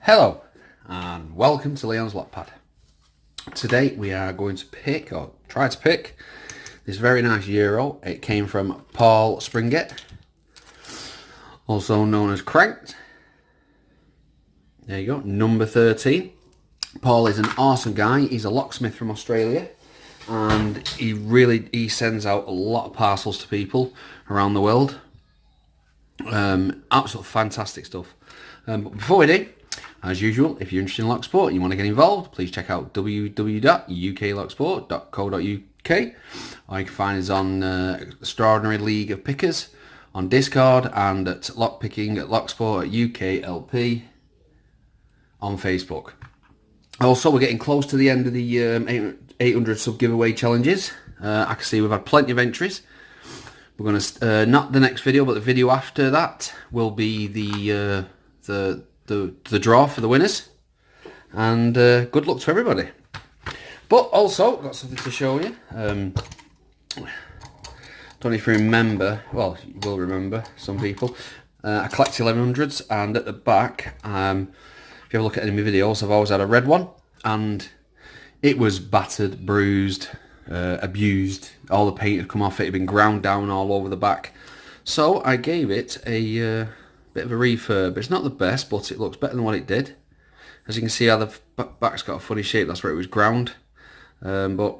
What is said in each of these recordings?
Hello and welcome to Leon's Lock Pad. Today we are going to pick, or try to pick, this very nice Euro. It came from Paul Springett, also known as Cranked. There you go, number 13. Paul is an awesome guy. He's a locksmith from Australia, and he sends out a lot of parcels to people around the world. Absolute fantastic stuff. But before we do, as usual, if you're interested in lock sport and you want to get involved, please check out www.uklocksport.co.uk, or you can find us on Extraordinary League of Pickers on Discord, and at lockpicking@locksport@UKLP on Facebook. Also, we're getting close to the end of the 800 sub giveaway challenges. I can see we've had plenty of entries. We're going to not the next video, but the video after that will be the draw for the winners, and good luck to everybody. But also got something to show you. Don't know if you remember, well, you will remember, some people. I collect 1100s, and at the back, if you have a look at any of my videos, I've always had a red one, and it was battered, bruised, abused. All the paint had come off it, had been ground down all over the back. So I gave it a bit of a refurb. It's not the best, but it looks better than what it did. As you can see, how the back's got a funny shape. That's where it was ground. But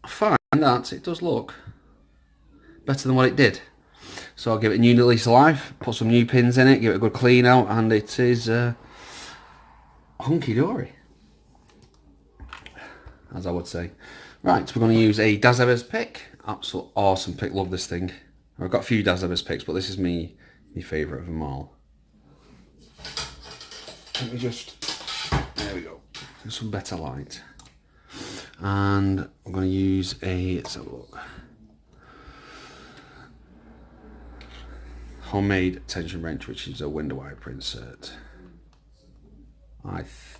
I find that it does look better than what it did. So I'll give it a new lease of life, put some new pins in it, give it a good clean out, and it is hunky-dory, as I would say. Right, so we're going to use a Das Evers pick. Absolute awesome pick, love this thing. I've got a few Das Evers picks, but this is my favourite of them all. Let me just, there we go, some better light. And I'm going to use let's have a look, homemade tension wrench, which is a window wiper insert.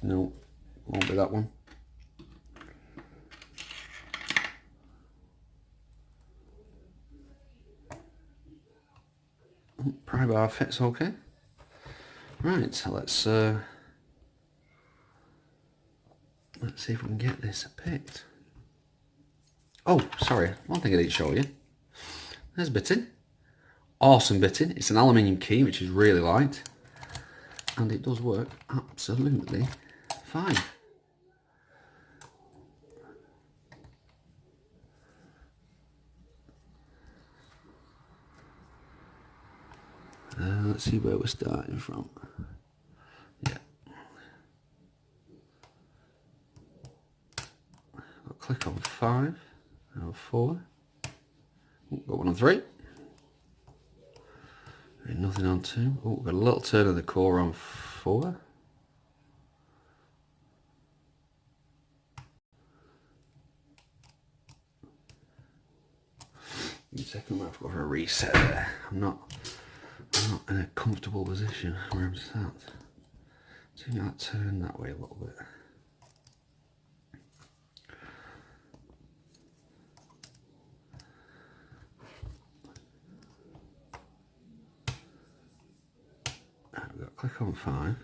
No, won't be that one. Pry bar fits okay. Right, so let's see if we can get this picked. Oh, sorry, one thing I didn't show you. There's bitting. Awesome bitting. It's an aluminium key, which is really light, and it does work absolutely fine. Let's see where we're starting from. Yeah. I'll click on 5, now 4. Ooh, got one on 3. Nothing on 2. Oh, got a little turn of the core on 4. Give me a second, I might have to go for a reset there. I'm not in a comfortable position where I'm sat. So you might turn that way a little bit. I've got to click on 5.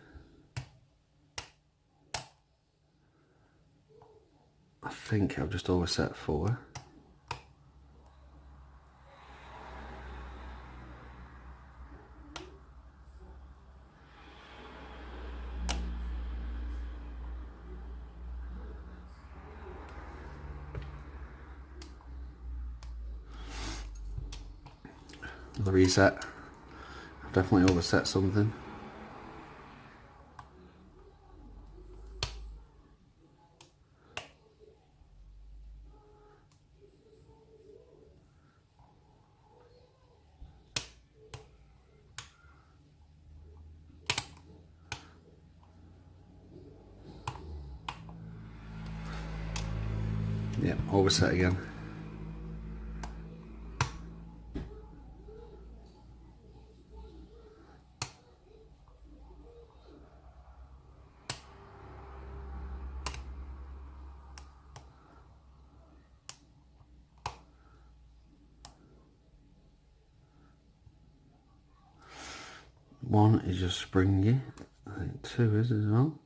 I think I've just overset 4. The reset. I've definitely overset something. Yep, overset again. One is just springy. I think two is as well.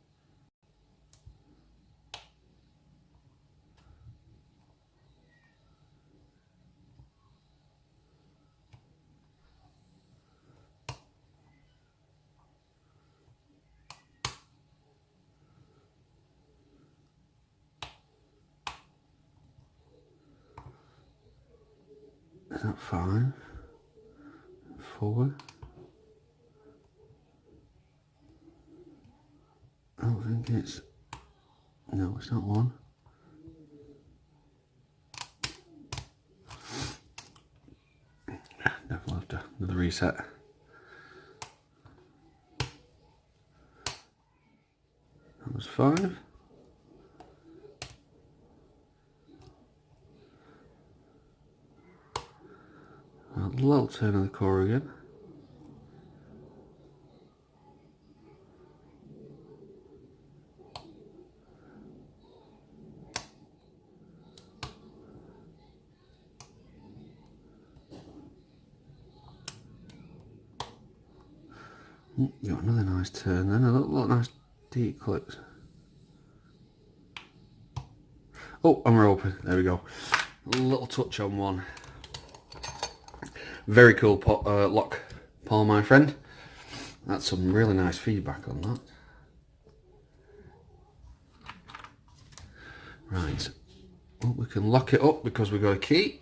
Is that 5? 4? I don't think it's... No, it's not 1. Definitely have to another reset. That was 5. A little turn of the core again. Got another nice turn then, a little nice deep clicks. Oh, and we're open. There we go. A little touch on one. Very cool lock, Paul, my friend. That's some really nice feedback on that. Right. Well, we can lock it up because we've got a key.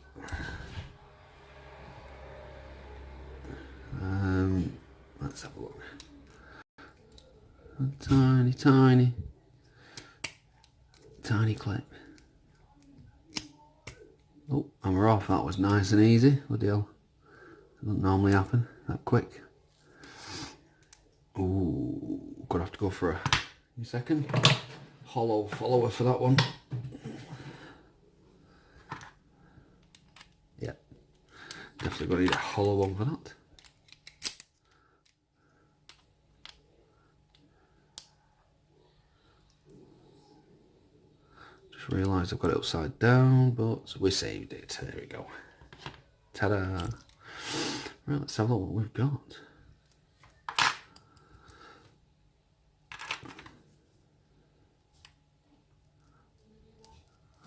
Let's have a look. A tiny, tiny, tiny clip. Oh, and we're off. That was nice and easy. Bloody hell. Doesn't normally happen that quick. Ooh, gonna have to go for a second. Hollow follower for that one. Yeah, definitely gonna need a hollow one for that. Just realised I've got it upside down, but we saved it. There we go. Ta-da! Right, let's have a look what we've got.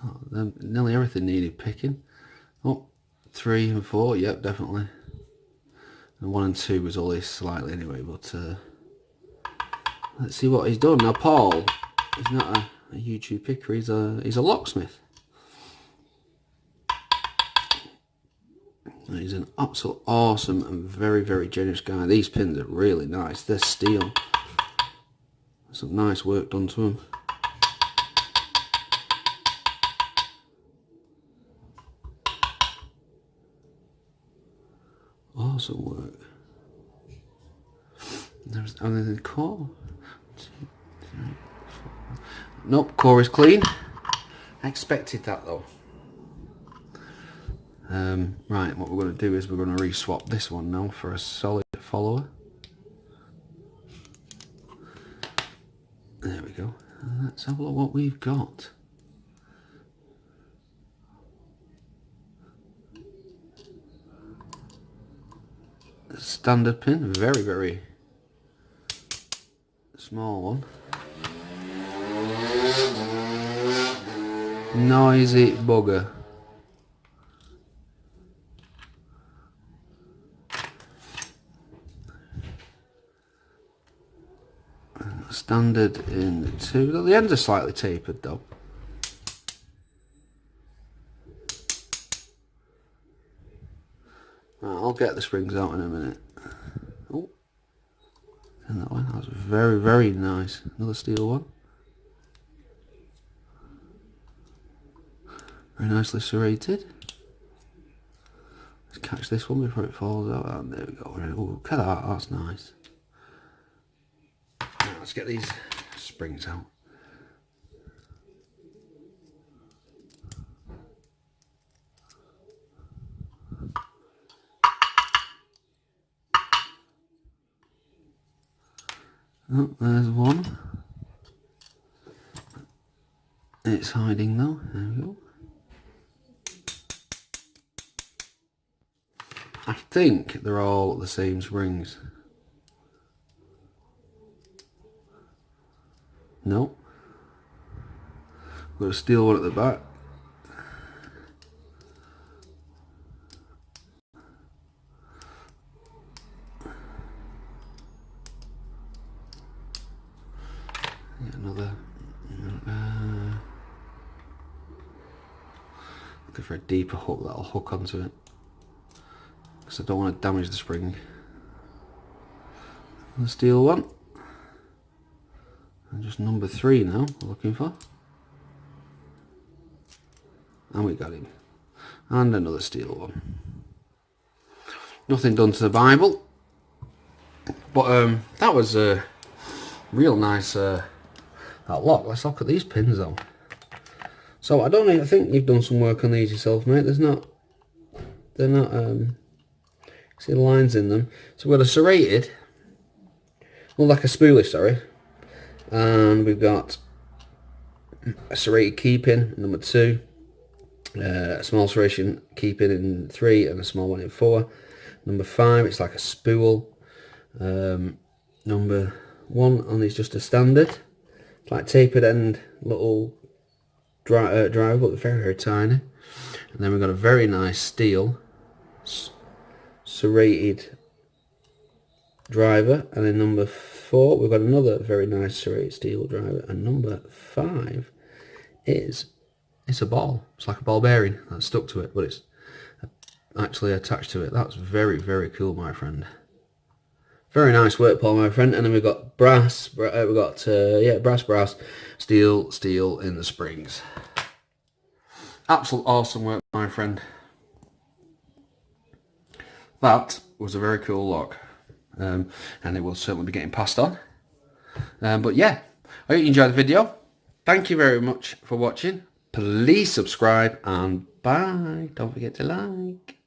Oh, nearly everything needed picking. Oh, 3 and 4, yep, definitely. And 1 and 2 was always slightly anyway, but let's see what he's done. Now Paul is not a YouTube picker, he's a locksmith. He's an absolute awesome and very, very generous guy. These pins are really nice. They're steel. Some nice work done to them. Awesome work. There's only the core. 2, 3, 4. Nope, core is clean. I expected that though. Right, what we're going to do is we're going to re-swap this one now for a solid follower. There we go. Let's have a look what we've got. A standard pin, very, very small one. Noisy bugger. Standard in 2. The ends are slightly tapered though. Right, I'll get the springs out in a minute. Oh, and that one, that was very, very nice. Another steel one. Very nicely serrated. Let's catch this one before it falls out. And there we go. Oh, look at that, that's nice. Right, let's get these springs out. Oh, there's one. It's hiding though. There we go. I think they're all the same springs. No. Got a steel one at the back. Yeah, another. Looking for a deeper hook that'll hook onto it, because I don't want to damage the spring. The steel one. And just number 3 now we're looking for. And we got him. And another steel one. Nothing done to the Bible. But that was a real nice that lock. Let's look at these pins though. So I think you've done some work on these yourself, mate. They're not see the lines in them. So we've got a serrated, well, like a spoolie, sorry. And we've got a serrated key pin in number 2, a small serration key pin in 3, and a small one in 4. Number 5, it's like a spool. Number 1 on is just a standard. It's like tapered end little driver, but very, very tiny. And then we've got a very nice steel serrated driver, and then number 4 we've got another very nice serrated steel driver, and number 5 is a ball. It's like a ball bearing that's stuck to it, but it's actually attached to it. That's very, very cool, my friend. Very nice work, Paul, my friend. And then we've got brass, brass, steel in the springs. Absolute awesome work, my friend. That was a very cool lock. And it will certainly be getting passed on. But yeah, I hope you enjoyed the video. Thank you very much for watching. Please subscribe, and bye. Don't forget to like.